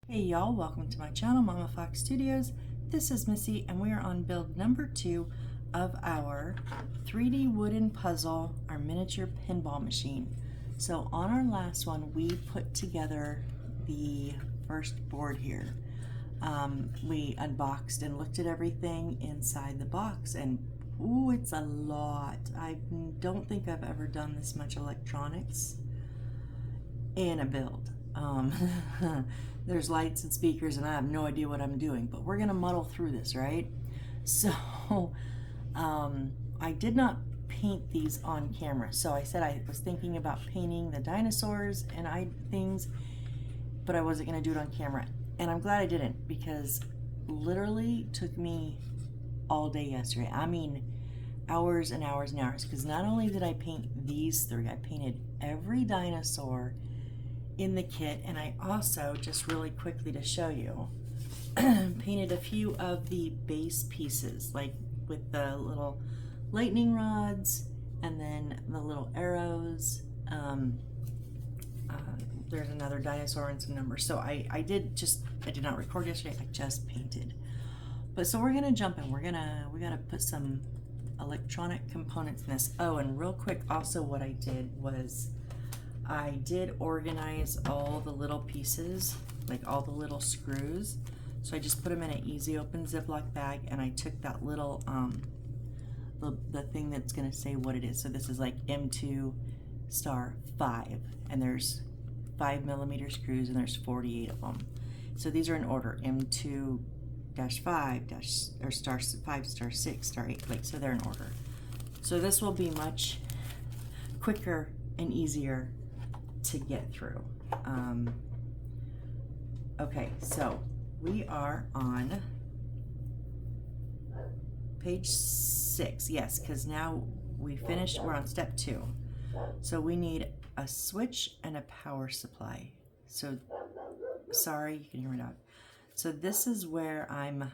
Hey y'all, welcome to my channel, Mama Fox Studios. This is Missy and we are on build number 2 of our 3D wooden puzzle, our miniature pinball machine. So on our last one, we put together the first board here. We unboxed and looked at everything inside the box, and ooh, it's a lot. I don't think I've ever done this much electronics in a build. There's lights and speakers and I have no idea what I'm doing, but we're gonna muddle through this, right? So I did not paint these on camera. So I said I was thinking about painting the dinosaurs and things, but I wasn't gonna do it on camera. And I'm glad I didn't, because literally took me all day yesterday. I mean, hours and hours and hours, because not only did I paint these three, I painted every dinosaur in the kit, and I also, just really quickly to show you, painted a few of the base pieces, like with the little lightning rods and then the little arrows. There's another dinosaur and some numbers. So I did not record yesterday, I just painted. But so we're gonna jump in. We gotta put some electronic components in this. Oh, and real quick, also what I did was I did organize all the little pieces, like all the little screws. So I just put them in an easy open Ziploc bag, and I took that little, the thing that's gonna say what it is. So this is like M2 star 5, and there's 5mm screws, and there's 48 of them. So these are in order, M2 5 or star 5, star 6, star 8, like, so they're in order. So this will be much quicker and easier to get through. Okay, so we are on page 6, yes, because now we finished, we're on step 2. So we need a switch and a power supply. So, sorry, you can hear me now. So this is where I'm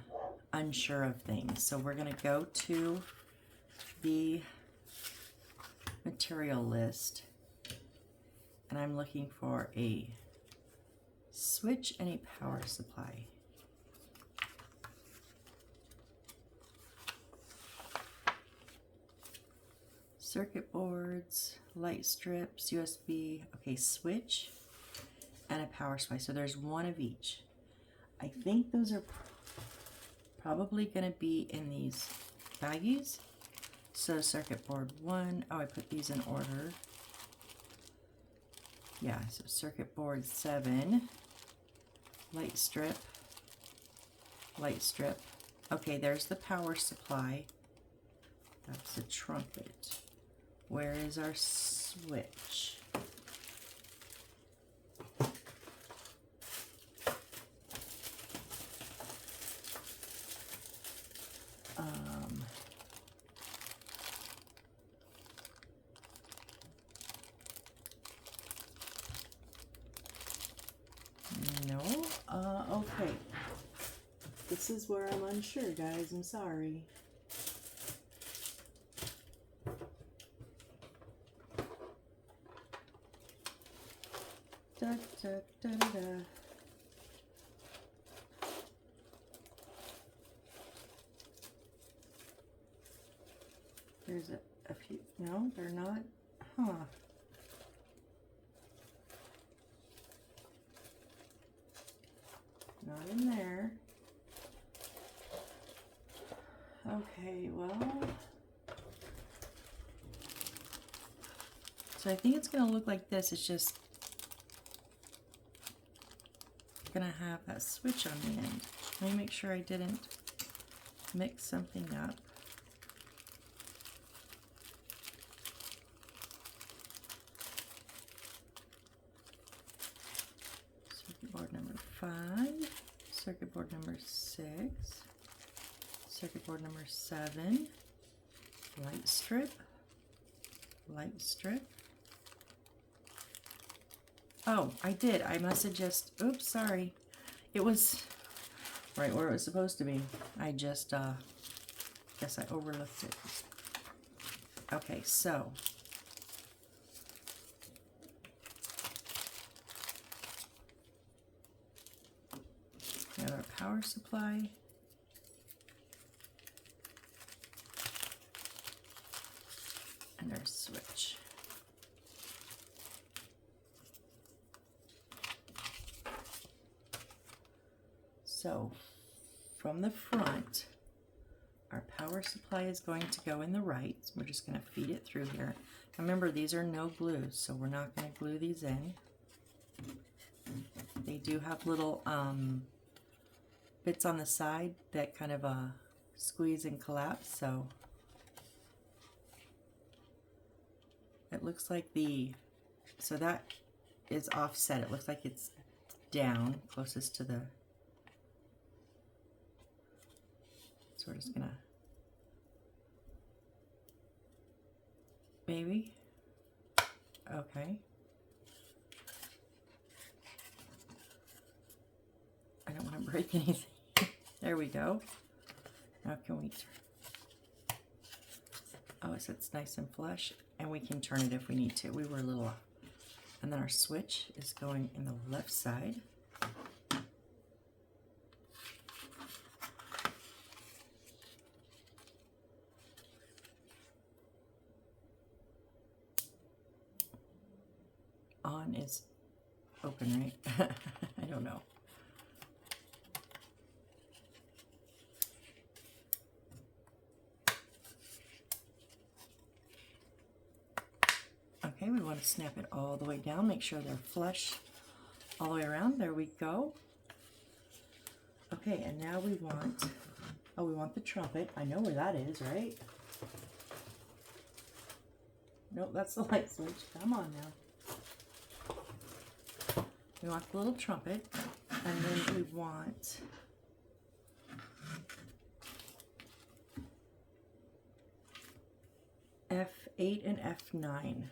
unsure of things. So we're gonna go to the material list, and I'm looking for a switch and a power supply. Circuit boards, light strips, USB, okay, switch and a power supply. So there's one of each. I think those are probably gonna be in these baggies. So circuit board 1, oh, I put these in order. Yeah, so circuit board 7, light strip. Okay, there's the power supply. That's the trumpet. Where is our switch? Okay. This is where I'm unsure, guys. I'm sorry. Da, da, da, da, da. There's a few. No, they're not. Huh. Not in there. Okay, well. So I think it's going to look like this. It's just going to have that switch on the end. Let me make sure I didn't mix something up. Circuit board number 5, circuit board number 6, circuit board number 7, light strip, Oh, I did. I must have just, oops, sorry. It was right where it was supposed to be. I just, guess I overlooked it. Okay, so We have our power supply. And our switch. So from the front, our power supply is going to go in the right. So we're just going to feed it through here. Remember, these are no glues, so we're not going to glue these in. They do have little bits on the side that kind of squeeze and collapse, so it looks like so that is offset. It looks like it's down closest to the, so we're just gonna, maybe, okay. I don't want to break anything. There we go. Now can we, oh, it sits nice and flush, and we can turn it if we need to. We were a little off. And then our switch is going in the left side. On is open, right? I don't know. Okay, we want to snap it all the way down, make sure they're flush all the way around. There we go. Okay, and now we want, oh, we want the trumpet. I know where that is, right? Nope, that's the light switch. Come on now. We want the little trumpet, and then we want F8 and F9.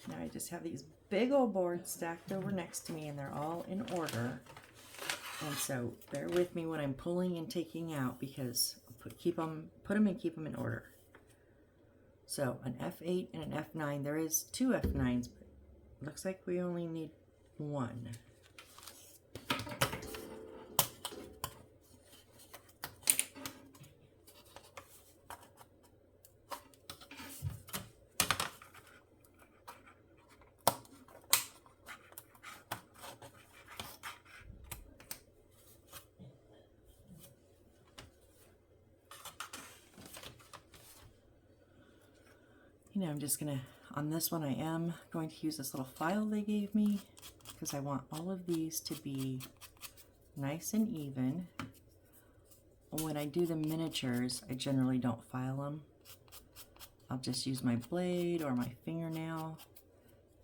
Now I just have these big old boards stacked over next to me, and they're all in order. And so bear with me when I'm pulling and taking out, because I'll put them and keep them in order. So an F8 and an F9. There is two F9s, but it looks like we only need one. You know, I'm just gonna, on this one I am going to use this little file they gave me, because I want all of these to be nice and even. When I do the miniatures, I generally don't file them. I'll just use my blade or my fingernail.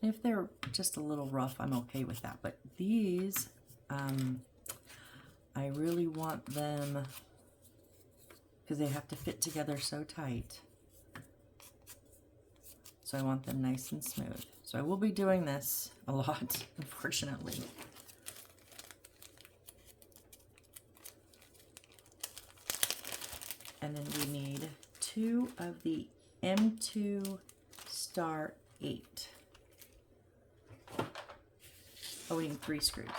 If they're just a little rough, I'm okay with that. But these, I really want them, because they have to fit together so tight. So I want them nice and smooth. So I will be doing this a lot, unfortunately. And then we need 2 of the M2 Star 8. Oh, we need 3 screws.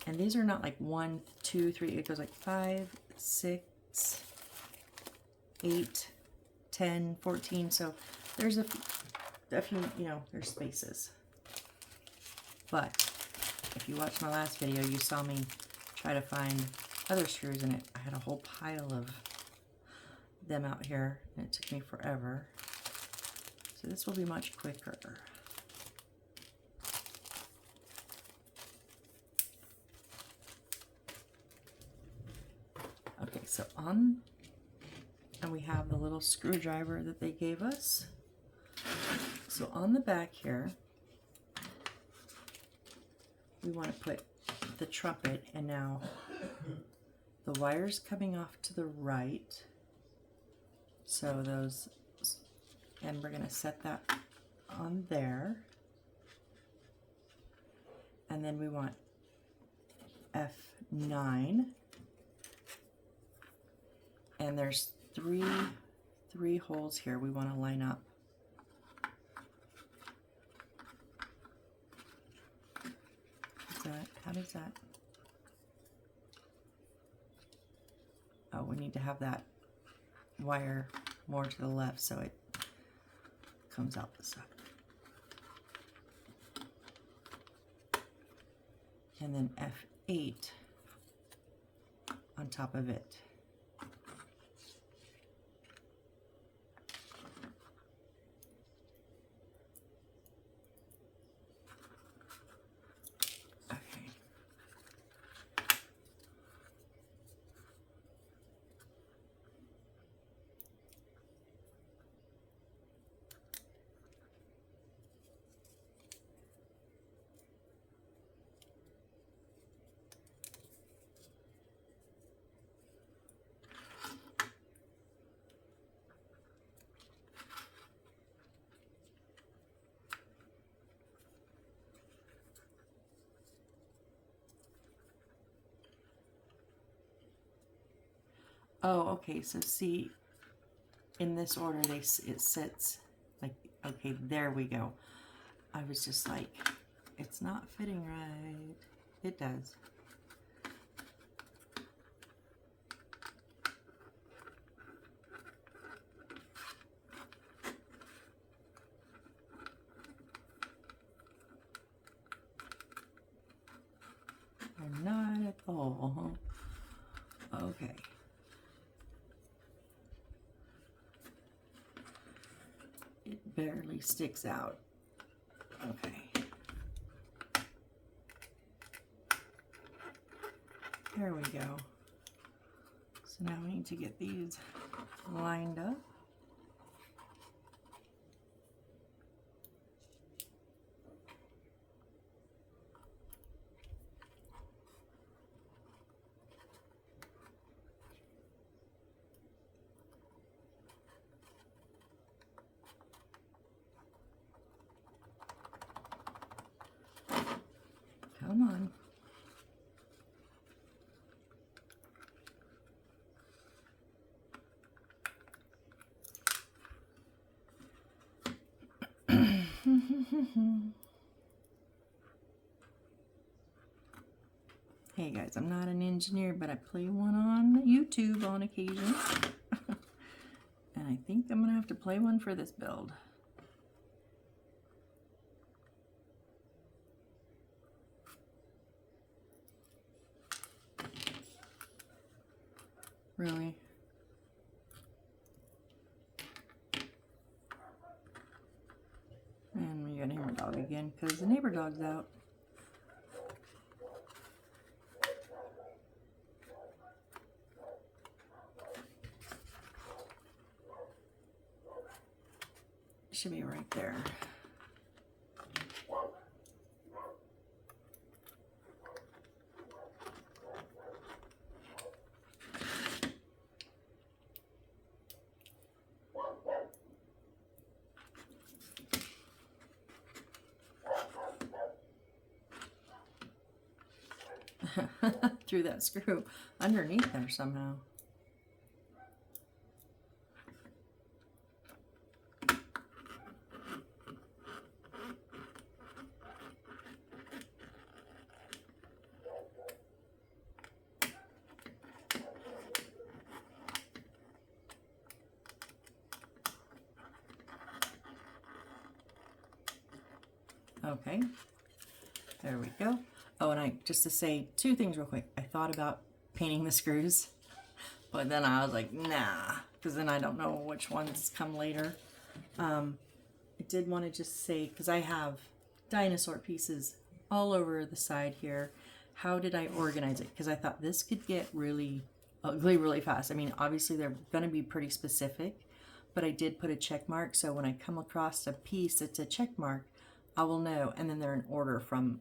And these are not like 1, 2, 3. It goes like 5, 6, 8, 10, 14. So there's a few, you know, there's spaces. But if you watched my last video, you saw me try to find other screws in it. I had a whole pile of them out here, and it took me forever. So this will be much quicker. Okay, so and we have the little screwdriver that they gave us. So on the back here, we want to put the trumpet, and now the wire's coming off to the right. So those, and we're going to set that on there. And then we want F9. And there's three holes here we want to line up. that? How does that? Oh, we need to have that wire more to the left so it comes out the side. And then F8 on top of it. Okay. Oh, okay, so see, in this order, it sits, like, okay, there we go. I was just like, it's not fitting right. It does. I'm not at all. Okay. It barely sticks out. Okay. There we go. So now we need to get these lined up. Come on. Hey guys, I'm not an engineer, but I play one on YouTube on occasion. And I think I'm gonna have to play one for this build. Really? And we got a neighbor dog again, because the neighbor dog's out. Should be right there. Threw that screw underneath there somehow. Okay, there we go. Oh, and just to say two things real quick. I thought about painting the screws, but then I was like, nah, because then I don't know which ones come later. I did want to just say, because I have dinosaur pieces all over the side here, how did I organize it? Because I thought this could get really ugly really fast. I mean, obviously they're going to be pretty specific, but I did put a check mark, so when I come across a piece that's a check mark, I will know, and then they're in order from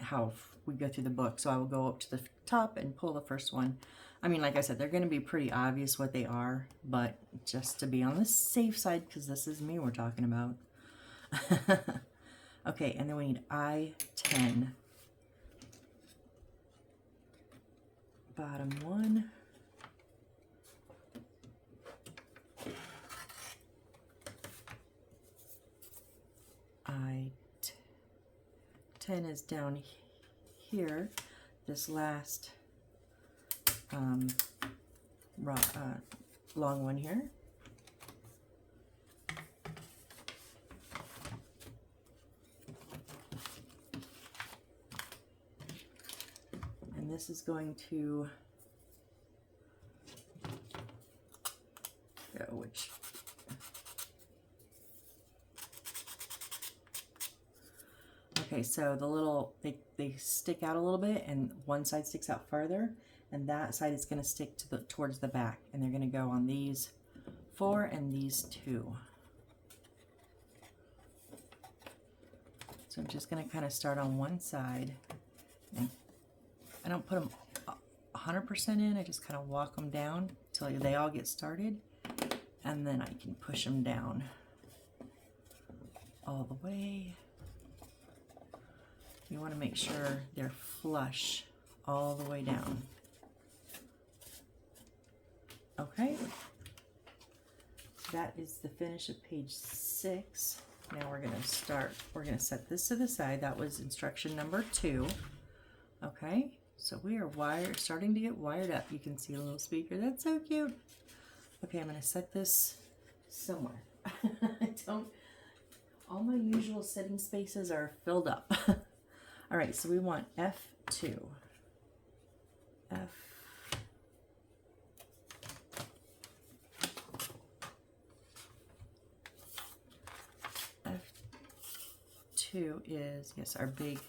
how we go through the book. So I will go up to the top and pull the first one. I mean, like I said, they're going to be pretty obvious what they are, but just to be on the safe side, because this is me we're talking about. Okay, and then we need I-10. Bottom one. I-10 is down here, this last long one here. And this is going to go, which okay, so the little, they stick out a little bit, and one side sticks out farther, and that side is going to stick to towards the back, and they're going to go on these 4 and these 2. So I'm just going to kind of start on one side, and I don't put them 100% in, I just kind of walk them down until they all get started, and then I can push them down all the way. You want to make sure they're flush all the way down. Okay, that is the finish of page 6. Now we're going to set this to the side. That was instruction number 2. Okay, so we are starting to get wired up. You can see a little speaker. That's so cute. Okay, I'm going to set this somewhere. All my usual setting spaces are filled up. All right, so we want F2. F2 is, yes, our big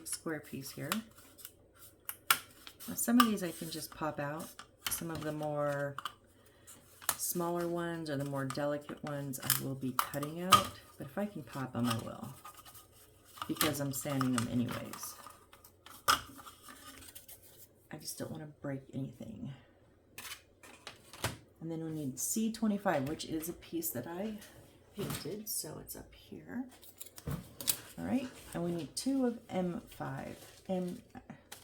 square piece here. Now some of these I can just pop out. Some of the more smaller ones or the more delicate ones I will be cutting out, but if I can pop them, I will, because I'm sanding them anyways. I just don't want to break anything. And then we need C25, which is a piece that I painted, so it's up here. All right, and we need 2 of M5.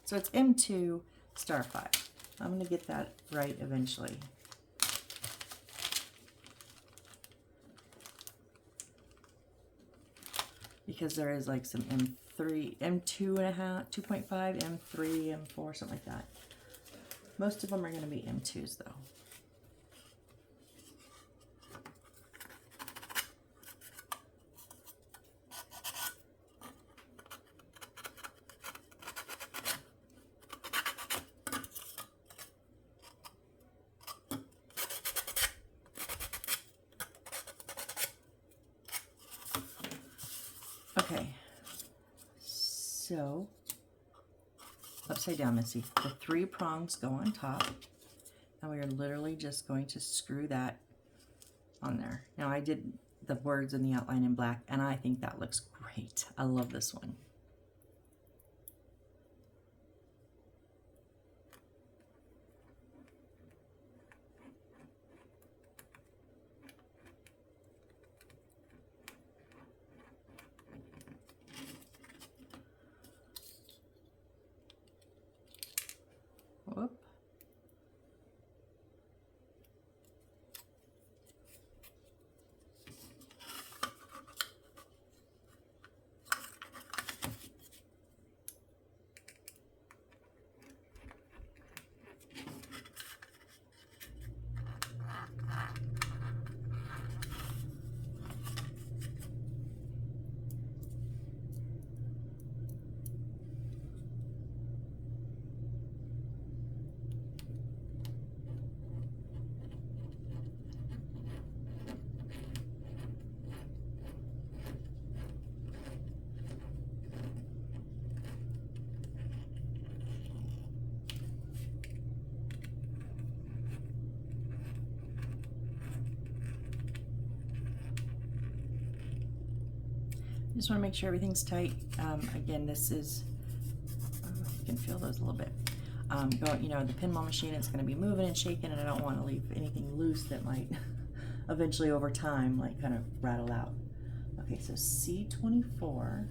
So it's M2 star 5. I'm going to get that right eventually. Because there is like some M3, M2.5, 2.5, M3, M4, something like that. Most of them are going to be M2s though. Okay, so upside down, Missy. The 3 prongs go on top, and we are literally just going to screw that on there. Now I did the words and the outline in black, and I think that looks great. I love this one. Whoop. Just want to make sure everything's tight. Again, this is, you can feel those a little bit. You know, the pinball machine, it's going to be moving and shaking, and I don't want to leave anything loose that might eventually over time like kind of rattle out. Okay, so C24.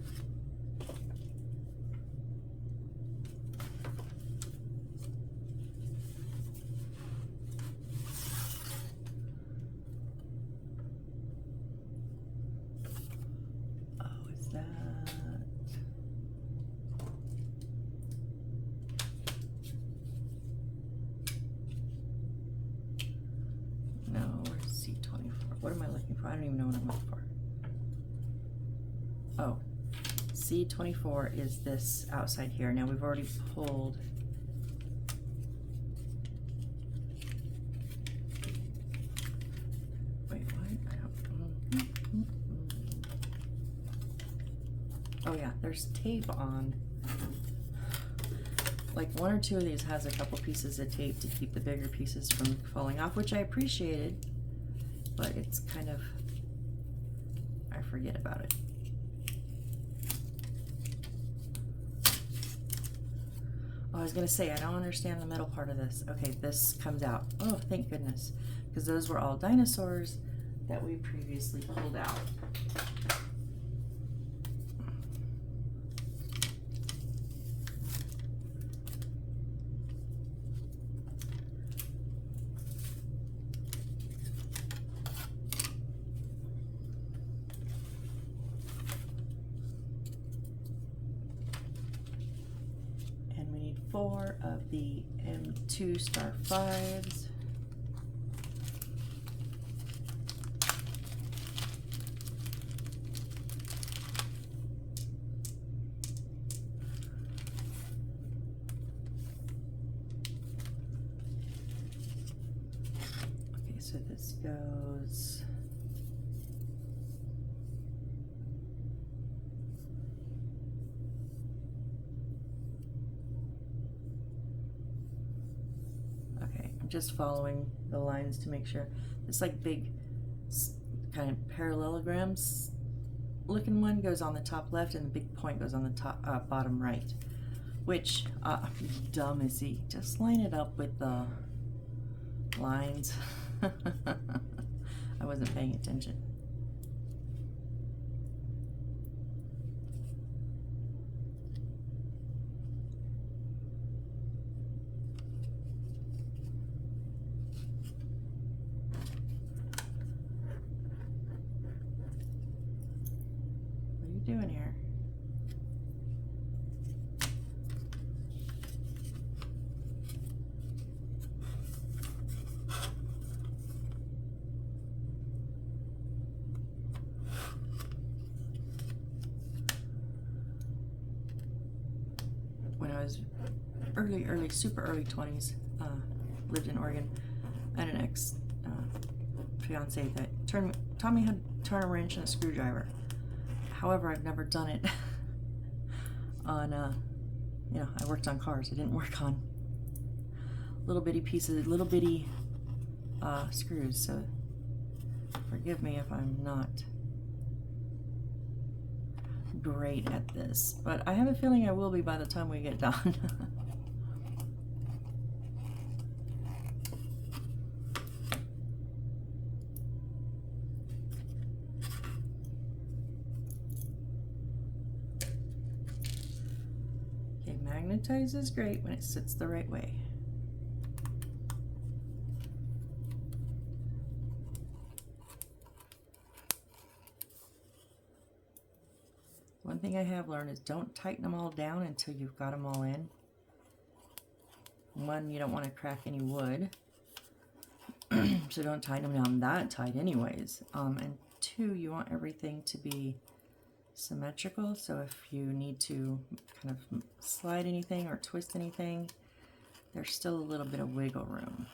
what am I looking for? I don't even know what I'm looking for. Oh, C24 is this outside here. Now we've already pulled. Wait, what? I don't. Oh yeah, there's tape on. Like one or two of these has a couple pieces of tape to keep the bigger pieces from falling off, which I appreciated, but it's kind of, I forget about it. Oh, I was gonna say, I don't understand the middle part of this. Okay, this comes out. Oh, thank goodness, because those were all dinosaurs that we previously pulled out. And we need 4 of the M2 star 5s. So this goes okay, I'm just following the lines to make sure. This like big kind of parallelograms looking one goes on the top left and the big point goes on the top bottom right, which dumb is he, just line it up with the lines. I wasn't paying attention. What are you doing here? When I was super early 20s, lived in Oregon, I had an ex fiance that taught me how to turn a wrench and a screwdriver. However, I've never done it on, you know, I worked on cars. I didn't work on little bitty pieces, little bitty screws, so forgive me if I'm not great at this, but I have a feeling I will be by the time we get done. Okay, magnetize is great when it sits the right way. One thing I have learned is don't tighten them all down until you've got them all in. One, you don't want to crack any wood, so don't tighten them down that tight anyways. And 2, you want everything to be symmetrical, so if you need to kind of slide anything or twist anything, there's still a little bit of wiggle room.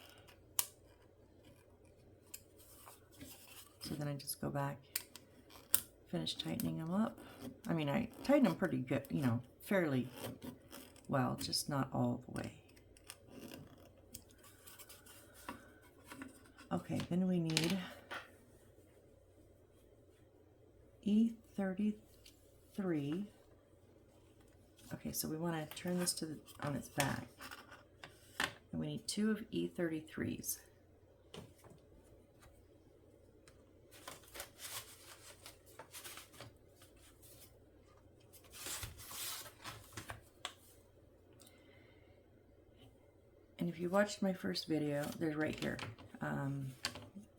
So then I just go back, finish tightening them up. I mean, I tighten them pretty good, you know, fairly well, just not all the way. Okay, then we need E33. Okay, so we want to turn this to on its back. And we need 2 of E33s. And if you watched my first video, there's right here.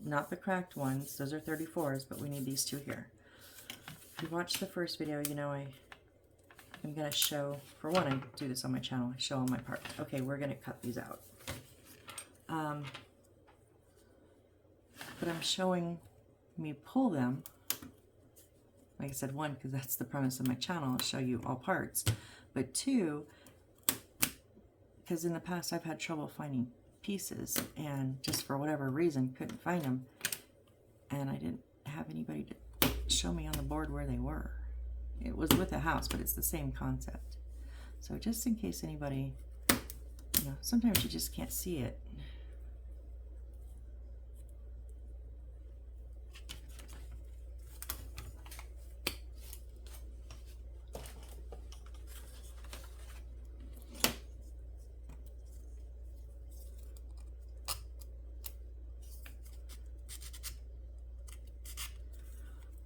Not the cracked ones, those are 34s, but we need these 2 here. If you watched the first video, you know I'm going to show, for one, I do this on my channel, I show all my parts. Okay, we're going to cut these out. But I'm showing me pull them. Like I said, one, because that's the premise of my channel, I'll show you all parts. But two, because in the past I've had trouble finding pieces and just for whatever reason couldn't find them. And I didn't have anybody to show me on the board where they were. It was with a house, but it's the same concept. So just in case anybody, you know, sometimes you just can't see it.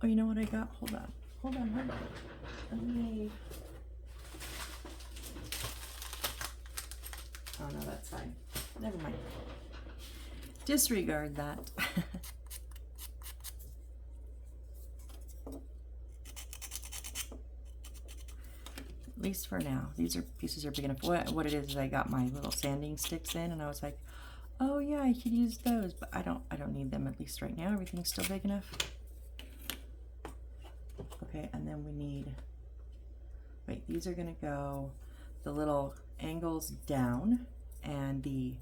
Oh, you know what I got? Hold on. Hold on, hold on. Let me... Oh, no, that's fine. Never mind. Disregard that. At least for now. These are pieces are big enough. What it is I got my little sanding sticks in, and I was like, oh yeah, I could use those, but I don't need them, at least right now. Everything's still big enough. Okay, and then we need, wait, these are gonna go the little angles down, and the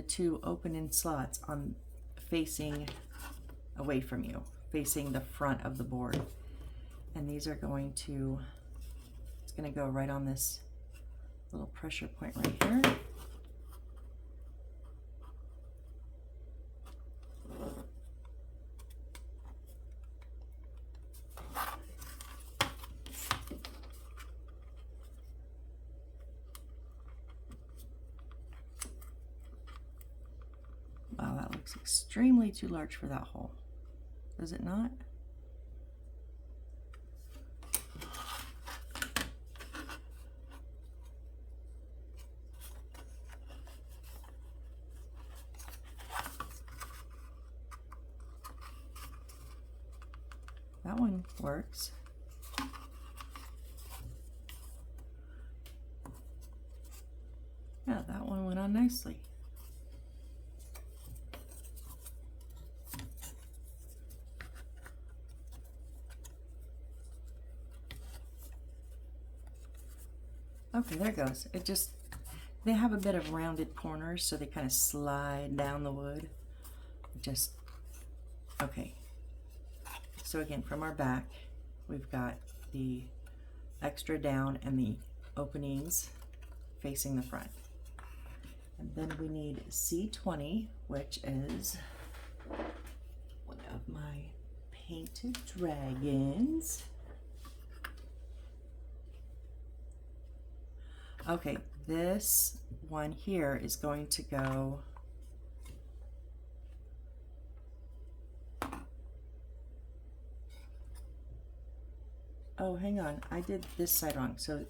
two open-in slots on facing away from you, facing the front of the board. And these are going to, it's gonna go right on this little pressure point right here. Wow, that looks extremely too large for that hole. Does it not? That one works. Yeah, that one went on nicely. Okay, there it goes. It just, they have a bit of rounded corners, so they kind of slide down the wood. Just, okay. So again, from our back, we've got the extra down and the openings facing the front. And then we need C20, which is one of my painted dragons. Okay, this one here is going to go oh, hang on, I did this side wrong. So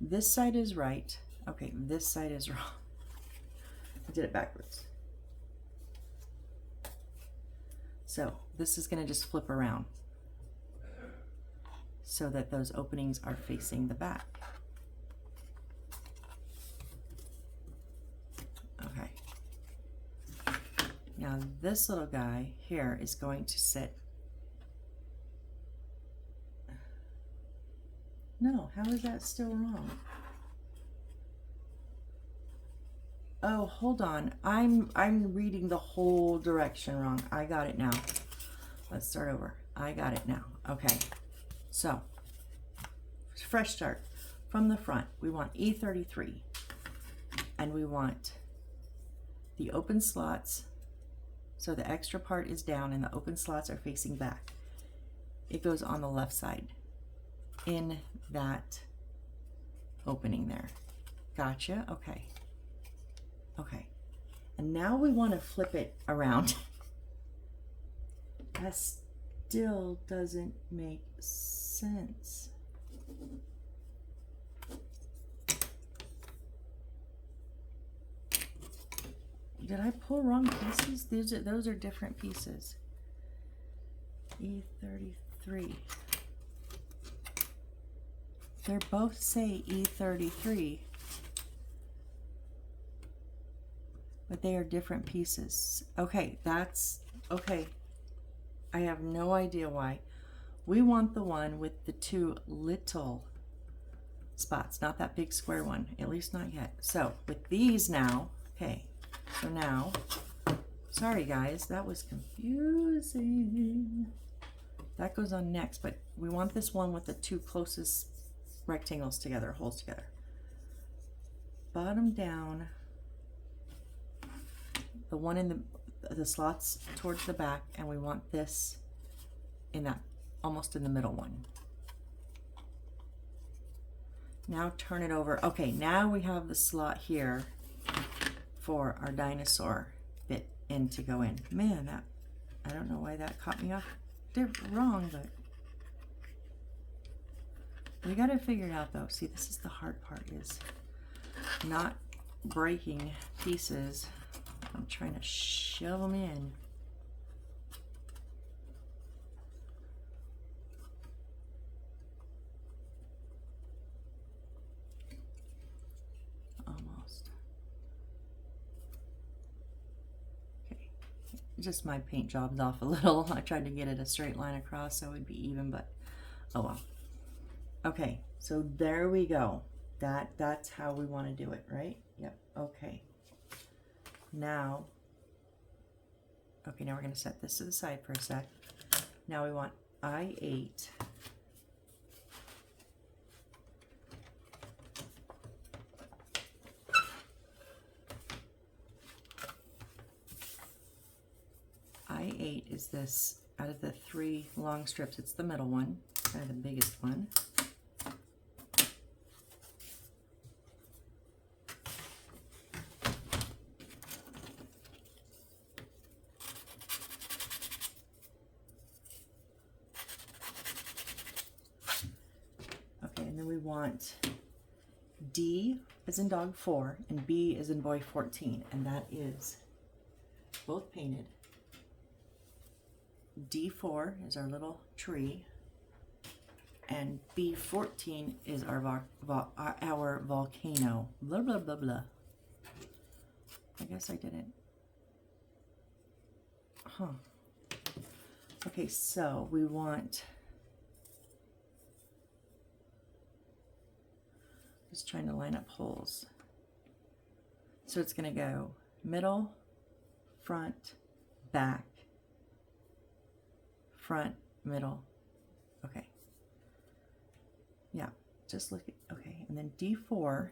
this side is right. Okay, this side is wrong. I did it backwards. So this is going to just flip around so that those openings are facing the back. Okay. Now this little guy here is going to sit. No, how is that still wrong? Oh, hold on. I'm reading the whole direction wrong. I got it now. Let's start over. I got it now. Okay. So, fresh start. From the front, we want E33. And we want the open slots. So the extra part is down and the open slots are facing back. It goes on the left side in that opening there. Gotcha. Okay. Okay. And now we want to flip it around. That still doesn't make sense. Did I pull wrong pieces? Those are different pieces. E33. They both say E33, but they are different pieces. Okay, that's okay. I have no idea why. We want the one with the two little spots, not that big square one, at least not yet. So with these now, okay, so now, sorry guys, that was confusing. That goes on next, but we want this one with the two closest rectangles together, holes together. Bottom down, the one in the slots towards the back, and we want this in that, almost in the middle one. Now turn it over. Okay, now we have the slot here for our dinosaur bit in to go in. Man, that, I don't know why that caught me off wrong, but we got to figure it out though. See, this is the hard part, is not breaking pieces. I'm trying to shove them in. Almost. Okay, just my paint job's off a little. I tried to get it a straight line across so it would be even, but oh well. Okay, so there we go. That's how we want to do it, right? Yep. Okay. Now, okay, now we're going to set this to the side for a sec. Now we want I8. I8 is this, out of the three long strips, it's the middle one, kind of the biggest one. Want D as in dog 4 and B as in boy 14, and that is both painted. D4 is our little tree, and B14 is our volcano. Blah blah blah blah. I guess I didn't. Huh. Okay, so we want. Just trying to line up holes. So it's going to go middle, front, back, front, middle. Okay. Yeah, just look at, okay. And then D4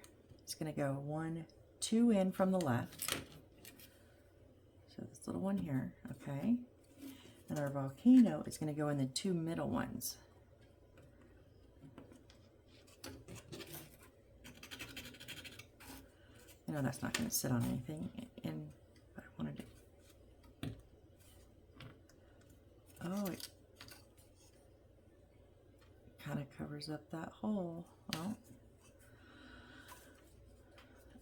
is going to go 1, 2 in from the left. So this little one here, okay. And our volcano is going to go in the two middle ones. I know that's not going to sit on anything, but I wanted to. Oh, it kind of covers up that hole. Well,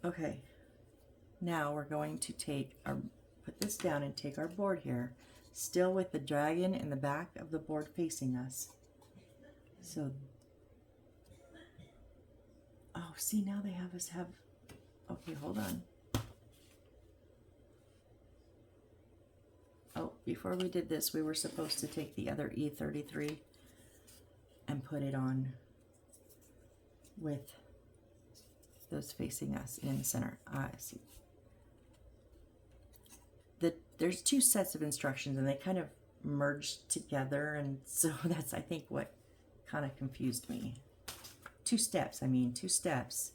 okay. Now we're going to take our, put this down and take our board here, still with the dragon in the back of the board facing us. So, oh, see, now they have us have. Okay, hold on. Oh, before we did this, we were supposed to take the other E33 and put it on with those facing us in the center. I see. There's two sets of instructions and they kind of merged together, and so that's, I think, what kind of confused me. Two steps, two steps.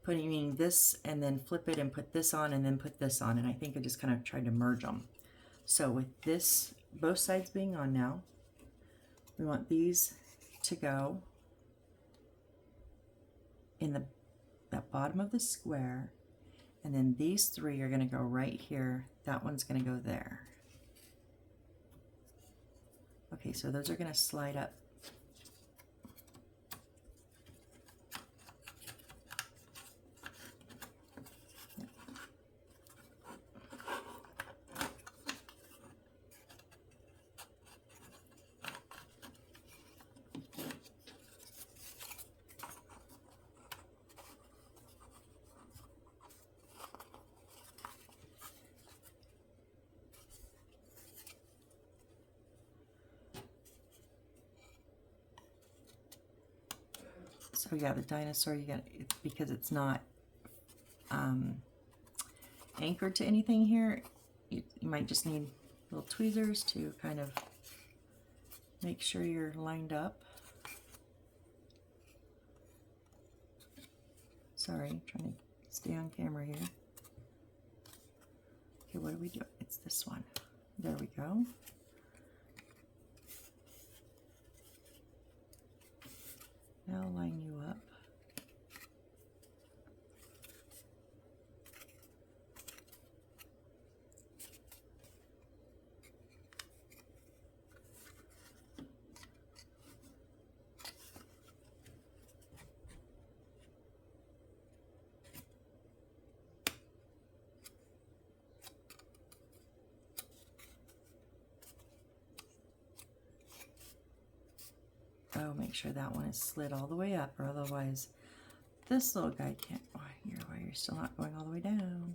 Putting this and then flip it and put this on and then put this on, and I think I just kind of tried to merge them. So with this, both sides being on now, we want these to go in that bottom of the square, and then these three are going to go right here. That one's going to go there. Okay, so those are going to slide up. So yeah, the dinosaur, you got it, because it's not anchored to anything here, you might just need little tweezers to kind of make sure you're lined up. Sorry, trying to stay on camera here. Okay, what do we do? It's this one. There we go. Now line you up. Oh, make sure that one is slid all the way up, or otherwise this little guy can't. Why you're still not going all the way down.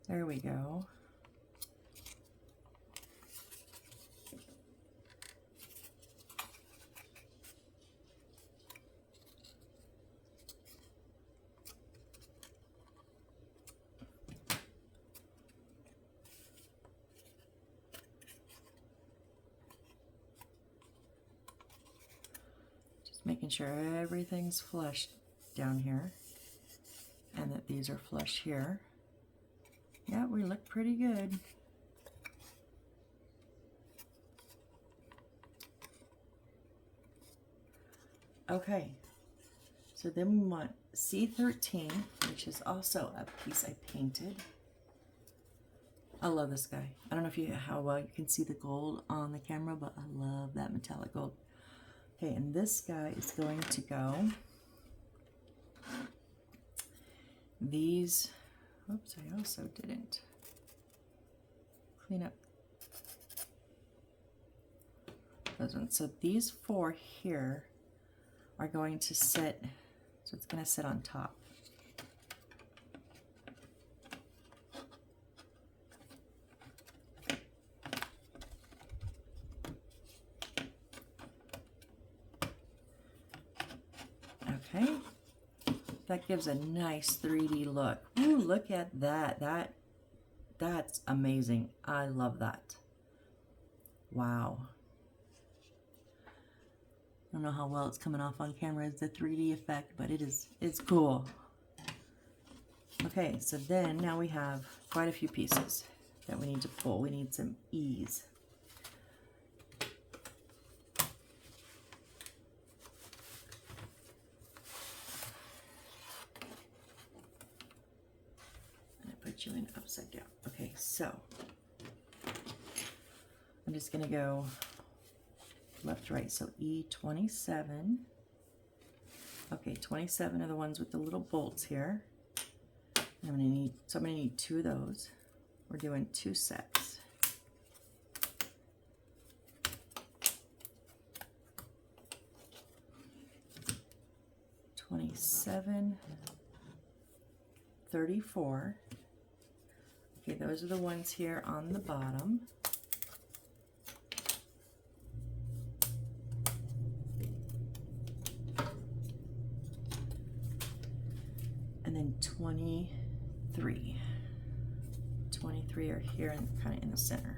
There we go. Making sure everything's flush down here and that these are flush here. Yeah, we look pretty good. Okay, so then we want C13, which is also a piece I painted. I love this guy. I don't know how well you can see the gold on the camera, but I love that metallic gold. Okay, and this guy is going to go, these, oops, I also didn't clean up those ones. So these four here are going to sit, so it's going to sit on top. Okay, that gives a nice 3D look. Ooh, look at that. That's amazing. I love that. Wow. I don't know how well it's coming off on camera as the 3D effect, but it's cool. Okay, so then now we have quite a few pieces that we need to pull. We need some E's. You in upside down. Okay, so I'm just going to go left, right. So E27. Okay, 27 are the ones with the little bolts here. I'm going to need two of those. We're doing two sets. $27, $34. Okay, those are the ones here on the bottom. And then 23. 23 are here and kind of in the center.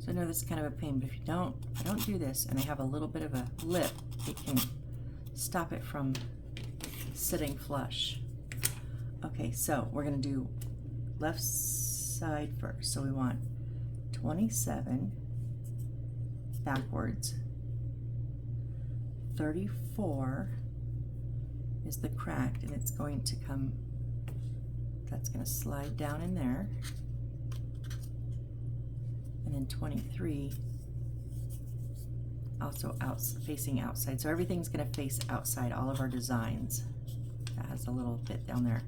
I know this is kind of a pain, but if I don't do this and I have a little bit of a lip, it can stop it from sitting flush. Okay, so we're going to do left side first. So we want 27 backwards, 34 is the cracked, and it's going to come, that's going to slide down in there. And then 23 also facing outside. So everything's going to face outside, all of our designs. That has a little bit down there.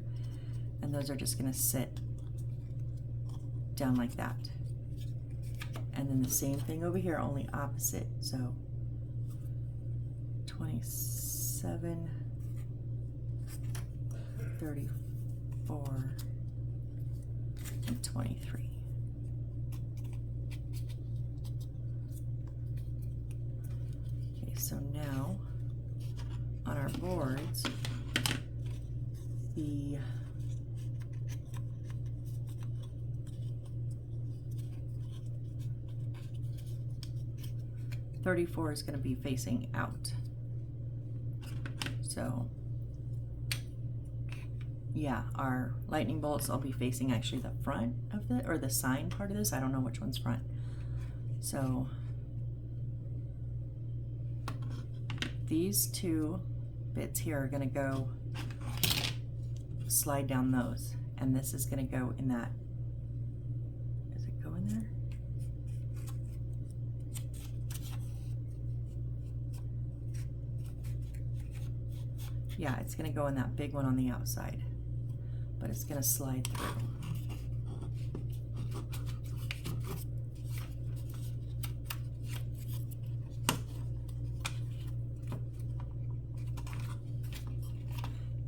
And those are just going to sit down like that. And then the same thing over here, only opposite. So 27, 34, and 23. Okay, so now on our boards, the 34 is going to be facing out. So yeah, our lightning bolts will be facing actually the front of the, or the sign part of this. I don't know which one's front. So these two bits here are going to go slide down those, and this is going to go in that. Does it go in there? Yeah, it's going to go in that big one on the outside, but it's going to slide through.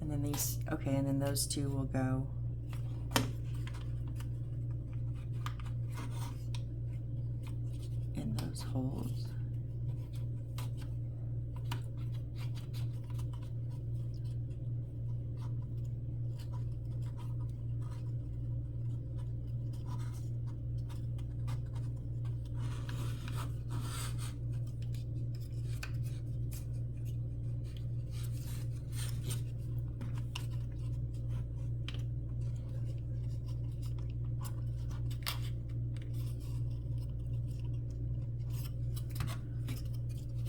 And then these, okay, and then those two will go in those holes.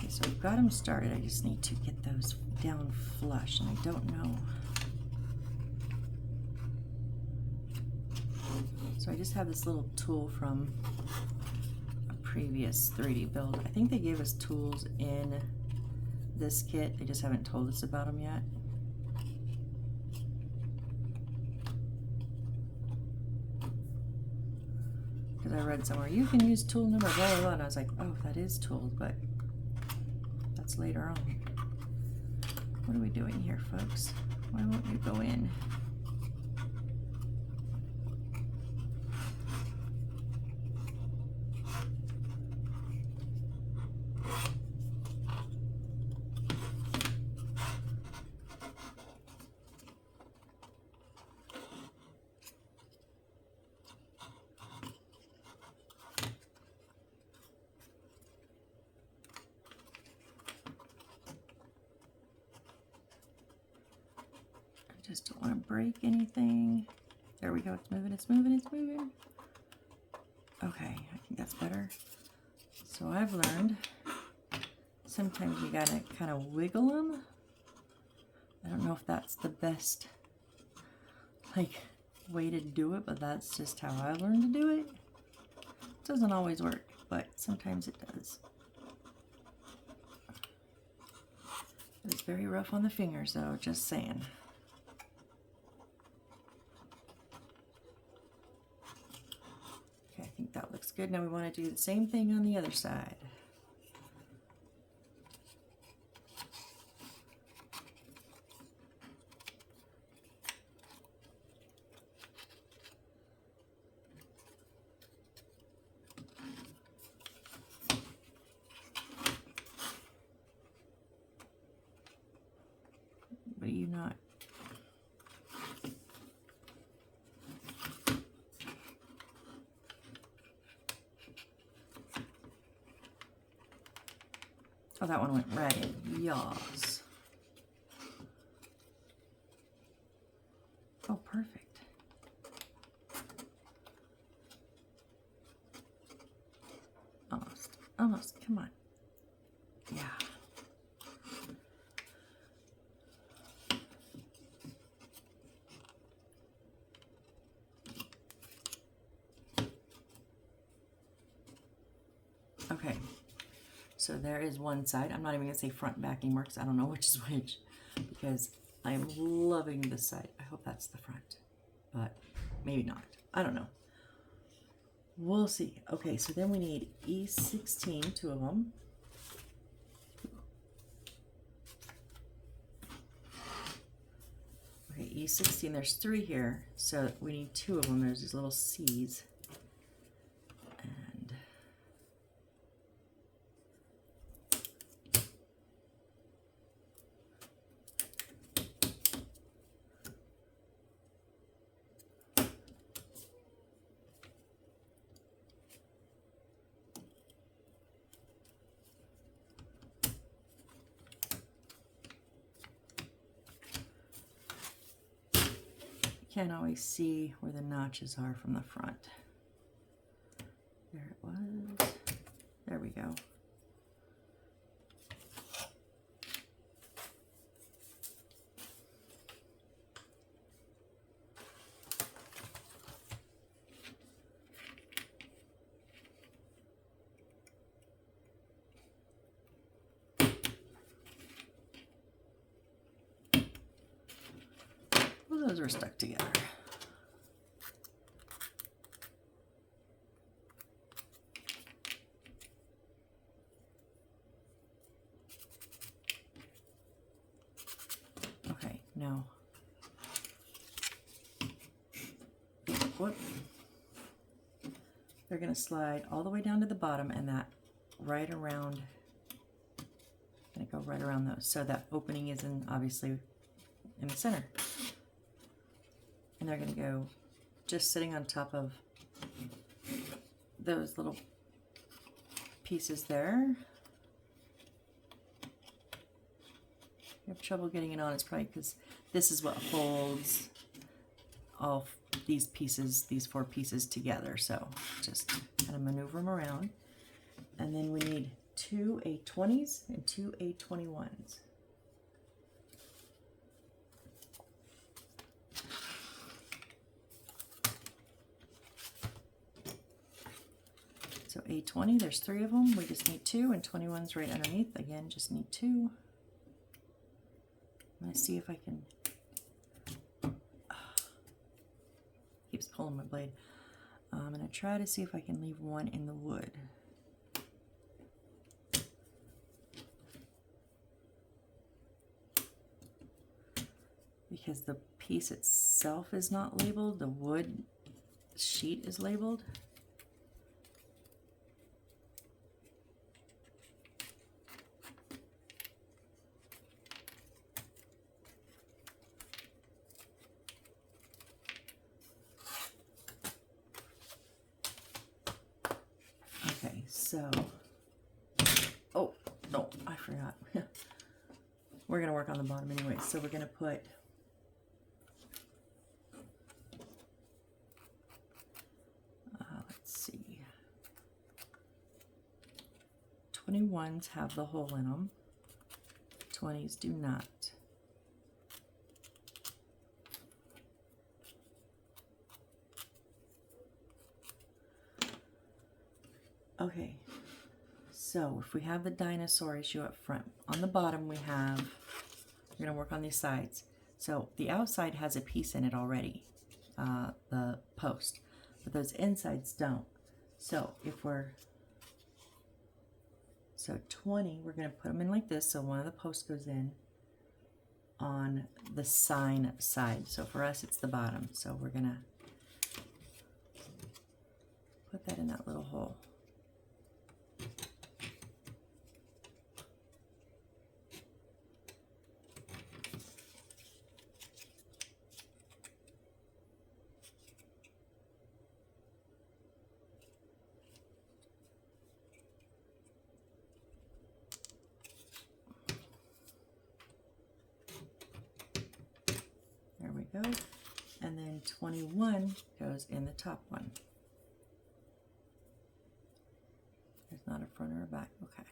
So we've got them started. I just need to get those down flush, and I don't know. So I just have this little tool from a previous 3D build. I think they gave us tools in this kit. They just haven't told us about them yet. Because I read somewhere, you can use tool number blah, blah, blah, and I was like, oh, that is tools, but that's later on. What are we doing here, folks? Why won't you go in? Just don't want to break anything. There we go. It's moving, it's moving, it's moving. Okay, I think that's better. So I've learned sometimes you gotta kind of wiggle them. I don't know if that's the best way to do it, but that's just how I learned to do it. It doesn't always work, but sometimes it does. It's very rough on the fingers though, just saying. I think that looks good. Now we want to do the same thing on the other side. But you not. Oh, that one went ragged. Yas. Oh, perfect. Almost. Almost. Come on. Yeah. So there is one side. I'm not even going to say front and back anymore because I don't know which is which, because I am loving this side. I hope that's the front, but maybe not. I don't know. We'll see. Okay, so then we need E16, 2 of them. Okay, E16, there's 3 here, so we need 2 of them. There's these little C's. And can't always see where the notches are from the front. There it was. There we go. Well, those are stuck together. Okay, now, whoop. They're going to slide all the way down to the bottom and that right around, going to go right around those. So that opening is obviously in the center. And they're going to go just sitting on top of those little pieces there. You have trouble getting it on, it's probably because this is what holds all these pieces, these 4 pieces together. So just kind of maneuver them around. And then we need 2 A20s and 2 A21s. So A20, there's 3 of them. We just need 2, and 21's right underneath. Again, just need 2. I'm going to see if I can... keeps pulling my blade. I'm going to try to see if I can leave 1 in the wood. Because the piece itself is not labeled, the wood sheet is labeled. So, oh, no, I forgot. We're going to work on the bottom anyway. So we're going to put let's see. 21s have the hole in them. 20s do not. Okay, so if we have the dinosaur issue up front, on the bottom we have, we're going to work on these sides. So the outside has a piece in it already, the post, but those insides don't. So if so 20, we're going to put them in like this, so one of the posts goes in on the sign side. So for us, it's the bottom. So we're going to put that in that little hole. There we go. And then 21 goes in the top one. There's not a front or a back. Okay.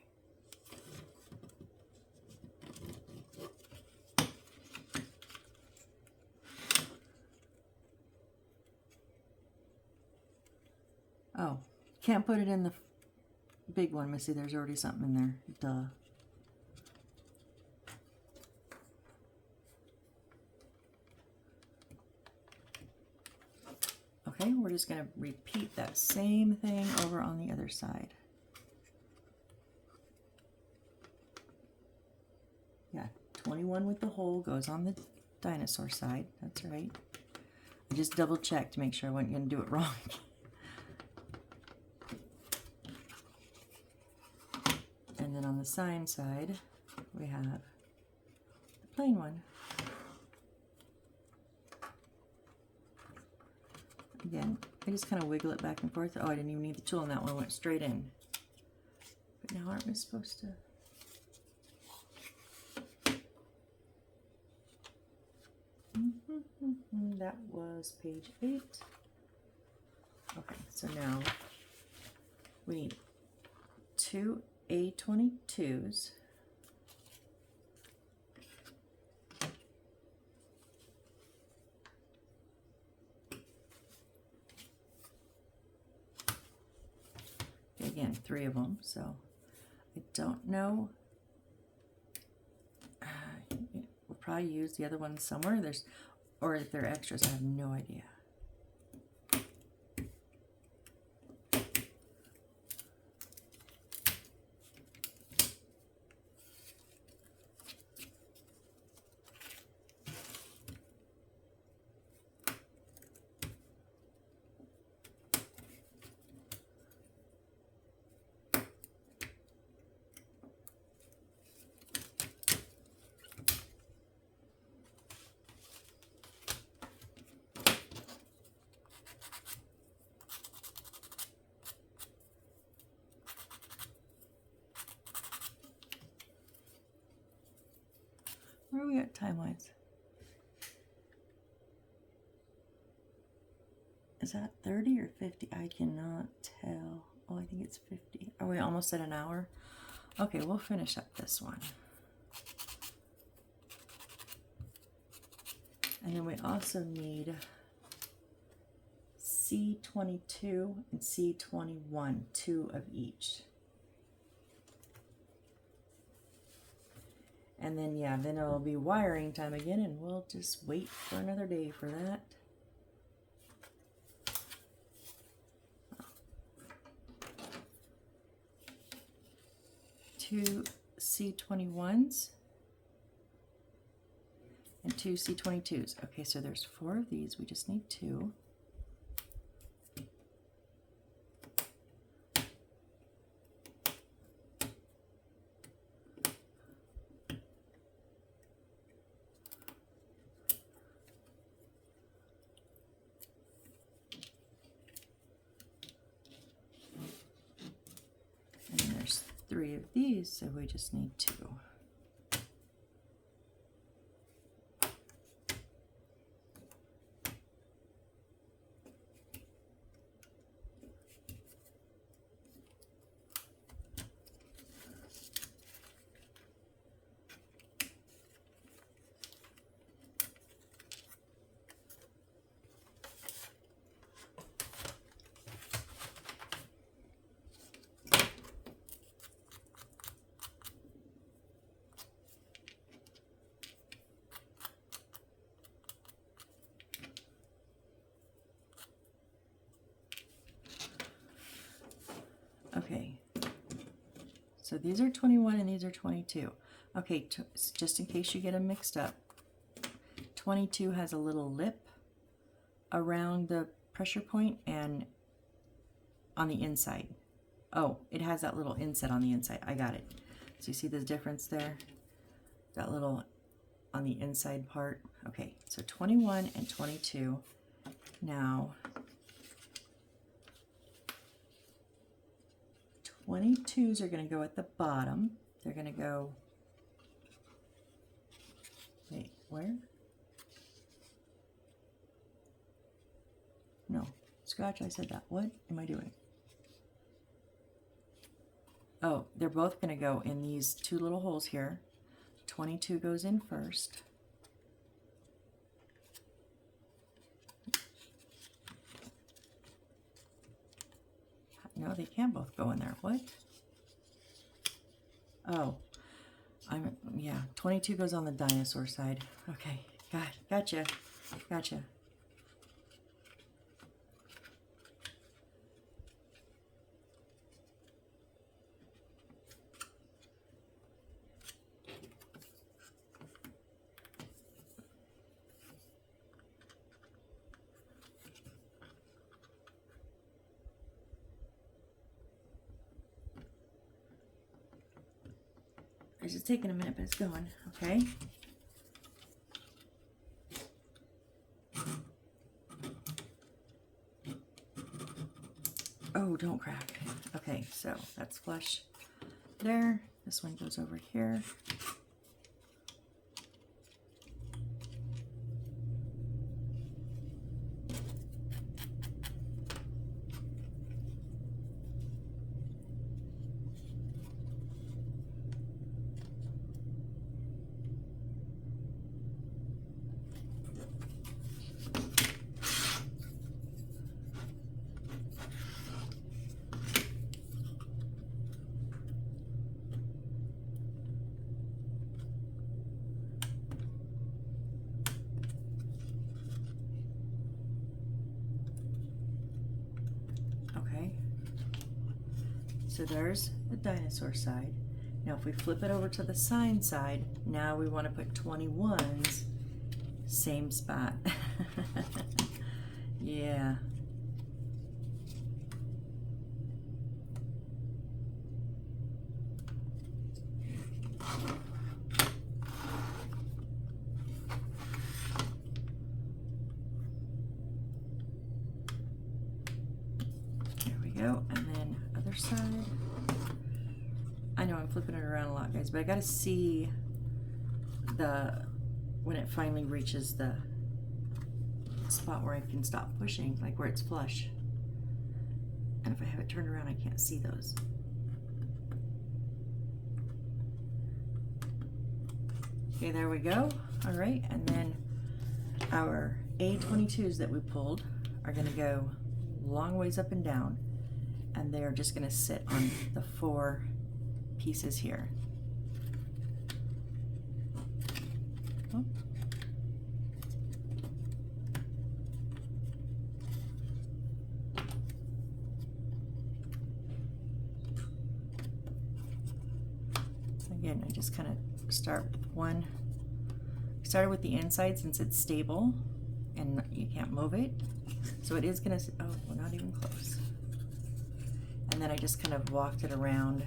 Oh, can't put it in big one, Missy. There's already something in there. Duh. Okay, we're just going to repeat that same thing over on the other side. Yeah, 21 with the hole goes on the dinosaur side. That's right. I just double checked to make sure I wasn't going to do it wrong. And then on the sign side, we have the plain one. Again, I just kind of wiggle it back and forth. Oh, I didn't even need the tool on that one. It went straight in. But now aren't we supposed to... That was page 8. Okay, so now we need 2 A22s. Again, 3 of them, so I don't know. We'll probably use the other ones somewhere. Or if they're extras, I have no idea. Where are we at time-wise? Is that 30 or 50? I cannot tell. Oh, I think it's 50. Are we almost at an hour? Okay, we'll finish up this one. And then we also need C22 and C21, 2 of each. And then, yeah, then it'll be wiring time again, and we'll just wait for another day for that. Two C21s and 2 C22s. Okay, so there's 4 of these. We just need 2. And then there's 3 of these, so we just need 2. Okay, so these are 21 and these are 22. Okay, just in case you get them mixed up, 22 has a little lip around the pressure point and on the inside. Oh, it has that little inset on the inside. I got it. So you see the difference there? That little on the inside part. Okay, so 21 and 22. Now, 22s are going to go at the bottom. They're going to go, wait, where? No, scratch, I said that. What am I doing? Oh, they're both going to go in these 2 little holes here. 22 goes in first. No, they can't both go in there. What? Oh, yeah, 22 goes on the dinosaur side. Okay, gotcha. It's just taking a minute, but it's going, okay? Oh, don't crack. Okay, so that's flush there. This one goes over here. So there's the dinosaur side. Now if we flip it over to the sign side, now we want to put 21's same spot. Yeah. There we go. And then other side. I know I'm flipping it around a lot, guys, but I gotta see when it finally reaches the spot where I can stop pushing, like where it's flush. And if I have it turned around, I can't see those. Okay, there we go. All right, and then our A22s that we pulled are gonna go long ways up and down, and they're just gonna sit on the 4 pieces here. Oh. Again, I just kind of start with one. Started with the inside since it's stable and you can't move it. So it is gonna, oh, we're not even close. And then I just kind of walked it around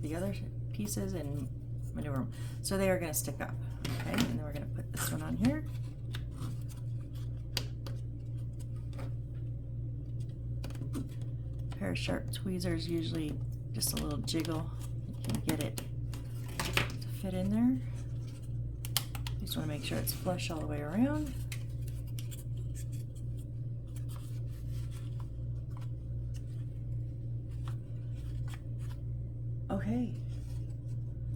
the other pieces and maneuver them. So they are gonna stick up, okay? And then we're gonna put this one on here. A pair of sharp tweezers, usually just a little jiggle. You can get it to fit in there. Just want to make sure it's flush all the way around. Okay,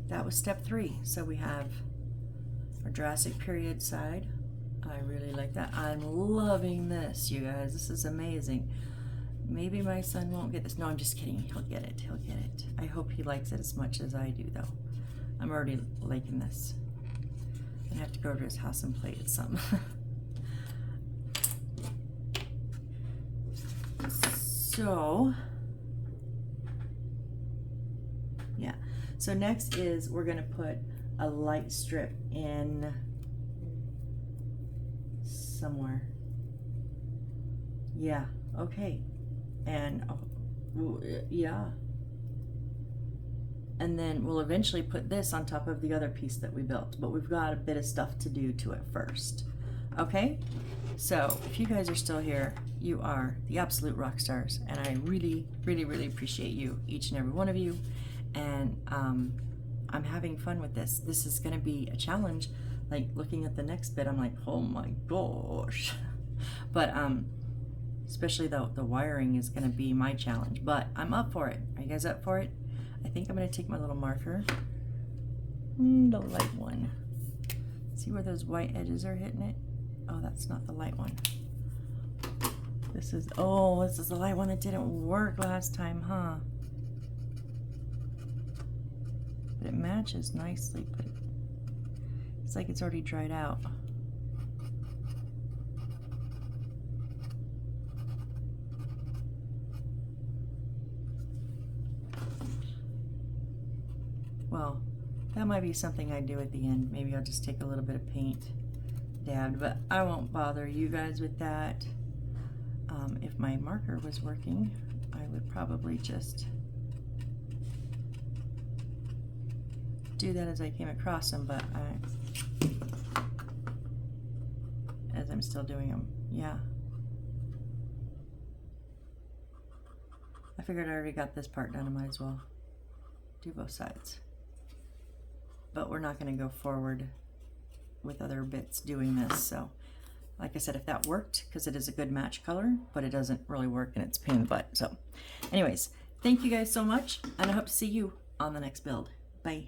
that was step 3. So we have our Jurassic period side. I really like that. I'm loving this, you guys. This is amazing. Maybe my son won't get this. No, I'm just kidding. He'll get it. He'll get it. I hope he likes it as much as I do, though. I'm already liking this. I have to go to his house and play it some. So, yeah. So next is we're going to put a light strip in somewhere. Yeah, okay. And, oh, yeah. And then we'll eventually put this on top of the other piece that we built, but we've got a bit of stuff to do to it first. Okay? So if you guys are still here, you are the absolute rock stars, and I really, really, really appreciate you, each and every one of you. And I'm having fun with this. This is gonna be a challenge. Like looking at the next bit, I'm like, oh my gosh. But especially the wiring is gonna be my challenge, but I'm up for it. Are you guys up for it? I think I'm going to take my little marker, the light one. See where those white edges are hitting it? Oh, that's not the light one. This is, oh, this is the light one that didn't work last time, huh? But it matches nicely, but it's like it's already dried out. Well, that might be something I do at the end. Maybe I'll just take a little bit of paint dabbed, but I won't bother you guys with that. If my marker was working, I would probably just do that as I came across them, but as I'm still doing them, yeah. I figured I already got this part done, I might as well do both sides. But we're not going to go forward with other bits doing this, so like I said, if that worked, because it is a good match color, but it doesn't really work and it's pain in the butt. So anyways, thank you guys so much, and I hope to see you on the next build. Bye.